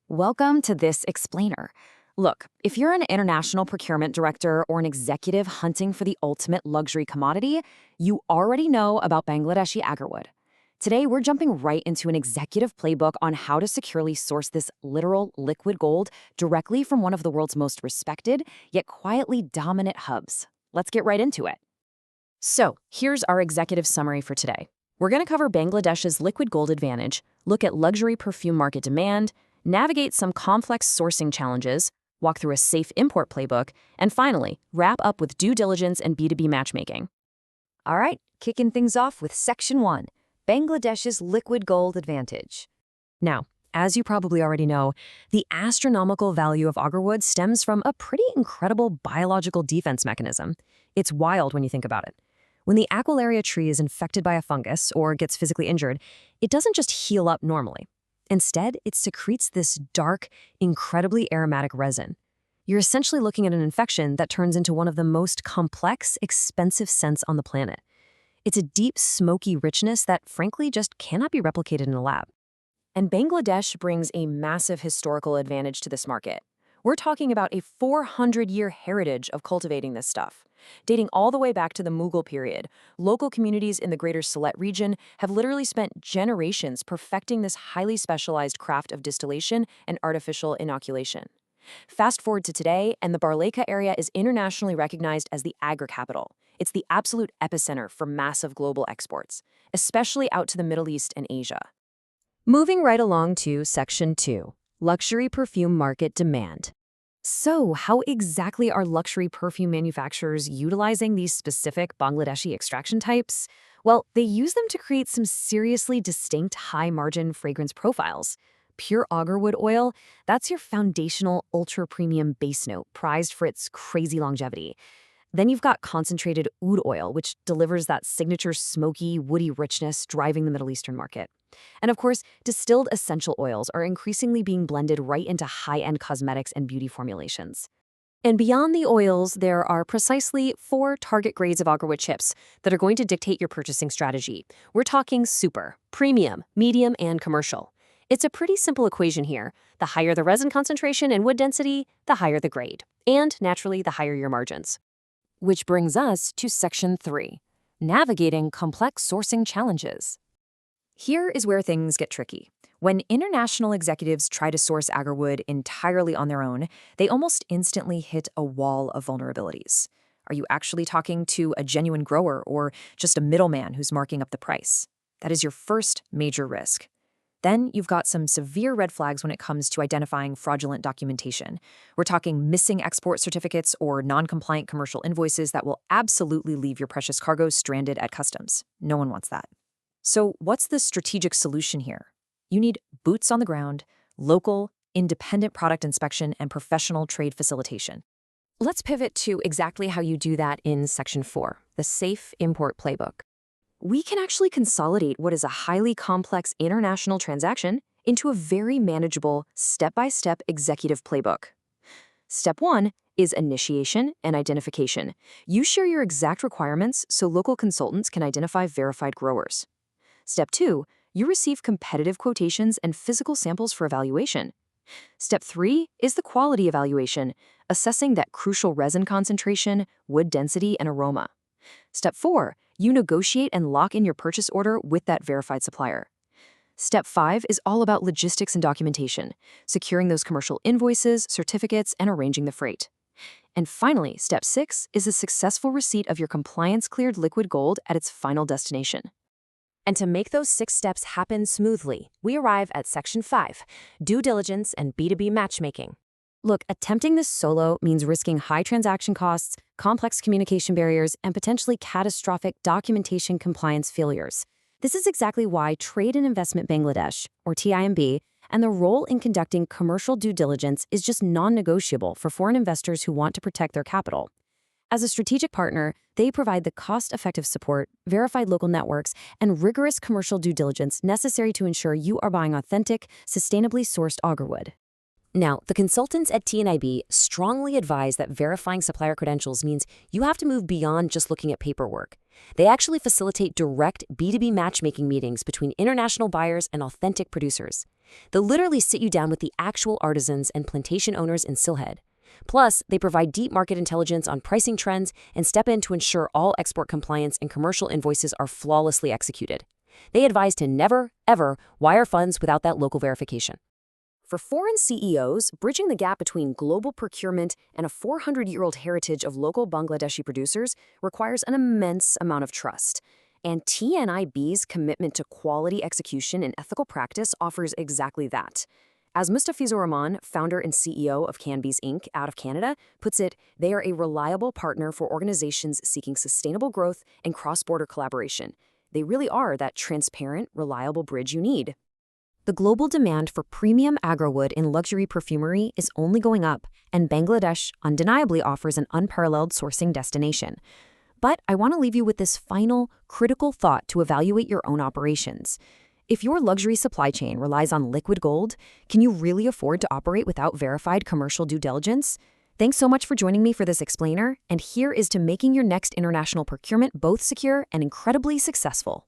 Welcome to this explainer. Look, if you're an international procurement director or an executive hunting for the ultimate luxury commodity, you already know about Bangladeshi Agarwood. Today, we're jumping right into an executive playbook on how to securely source this literal liquid gold directly from one of the world's most respected, yet quietly dominant hubs. Let's get right into it. So, here's our executive summary for today. We're going to cover Bangladesh's liquid gold advantage, look at luxury perfume market demand, navigate some complex sourcing challenges, walk through a safe import playbook, and finally, wrap up with due diligence and B2B matchmaking. All right, kicking things off with Section 1, Bangladesh's liquid gold advantage. Now, as you probably already know, the astronomical value of Agarwood stems from a pretty incredible biological defense mechanism. It's wild when you think about it. When the Aquilaria tree is infected by a fungus or gets physically injured, it doesn't just heal up normally. Instead, it secretes this dark, incredibly aromatic resin. You're essentially looking at an infection that turns into one of the most complex, expensive scents on the planet. It's a deep, smoky richness that, frankly, just cannot be replicated in a lab. And Bangladesh brings a massive historical advantage to this market. We're talking about a 400-year heritage of cultivating this stuff. Dating all the way back to the Mughal period, local communities in the greater Sylhet region have literally spent generations perfecting this highly specialized craft of distillation and artificial inoculation. Fast forward to today, and the Barleka area is internationally recognized as the agri capital. It's the absolute epicenter for massive global exports, especially out to the Middle East and Asia. Moving right along to Section 2, luxury perfume market demand. So, how exactly are luxury perfume manufacturers utilizing these specific Bangladeshi extraction types? Well, they use them to create some seriously distinct high-margin fragrance profiles. Pure Agarwood oil, that's your foundational ultra-premium base note, prized for its crazy longevity. Then you've got concentrated oud oil, which delivers that signature smoky, woody richness driving the Middle Eastern market. And of course, distilled essential oils are increasingly being blended right into high-end cosmetics and beauty formulations. And beyond the oils, there are precisely 4 target grades of Agarwood chips that are going to dictate your purchasing strategy. We're talking super, premium, medium, and commercial. It's a pretty simple equation here. The higher the resin concentration and wood density, the higher the grade. And naturally, the higher your margins. Which brings us to Section 3, navigating complex sourcing challenges. Here is where things get tricky. When international executives try to source Agarwood entirely on their own, they almost instantly hit a wall of vulnerabilities. Are you actually talking to a genuine grower or just a middleman who's marking up the price? That is your first major risk. Then you've got some severe red flags when it comes to identifying fraudulent documentation. We're talking missing export certificates or non-compliant commercial invoices that will absolutely leave your precious cargo stranded at customs. No one wants that. So what's the strategic solution here? You need boots on the ground, local, independent product inspection, and professional trade facilitation. Let's pivot to exactly how you do that in Section 4, the Safe Import Playbook. We can actually consolidate what is a highly complex international transaction into a very manageable, step-by-step executive playbook. Step 1 is initiation and identification. You share your exact requirements so local consultants can identify verified growers. Step 2, you receive competitive quotations and physical samples for evaluation. Step 3 is the quality evaluation, assessing that crucial resin concentration, wood density, and aroma. Step 4, you negotiate and lock in your purchase order with that verified supplier. Step 5 is all about logistics and documentation, securing those commercial invoices, certificates, and arranging the freight. And finally, Step 6 is the successful receipt of your compliance-cleared liquid gold at its final destination. And to make those 6 steps happen smoothly, we arrive at Section 5, due diligence and B2B matchmaking. Look, attempting this solo means risking high transaction costs, complex communication barriers, and potentially catastrophic documentation compliance failures. This is exactly why Trade and Investment Bangladesh, or TIMB, and the role in conducting commercial due diligence is just non-negotiable for foreign investors who want to protect their capital. As a strategic partner, they provide the cost-effective support, verified local networks, and rigorous commercial due diligence necessary to ensure you are buying authentic, sustainably sourced Agarwood. Now, the consultants at TNIB strongly advise that verifying supplier credentials means you have to move beyond just looking at paperwork. They actually facilitate direct B2B matchmaking meetings between international buyers and authentic producers. They'll literally sit you down with the actual artisans and plantation owners in Sylhet. Plus, they provide deep market intelligence on pricing trends and step in to ensure all export compliance and commercial invoices are flawlessly executed. They advise to never, ever wire funds without that local verification. For foreign CEOs, bridging the gap between global procurement and a 400-year-old heritage of local Bangladeshi producers requires an immense amount of trust. And TNIB's commitment to quality execution and ethical practice offers exactly that. As Mustafizur Rahman, founder and CEO of Canbees Inc. out of Canada, puts it, they are a reliable partner for organizations seeking sustainable growth and cross-border collaboration. They really are that transparent, reliable bridge you need. The global demand for premium Agarwood in luxury perfumery is only going up, and Bangladesh undeniably offers an unparalleled sourcing destination. But I want to leave you with this final, critical thought to evaluate your own operations. If your luxury supply chain relies on liquid gold, can you really afford to operate without verified commercial due diligence? Thanks so much for joining me for this explainer, and here is to making your next international procurement both secure and incredibly successful.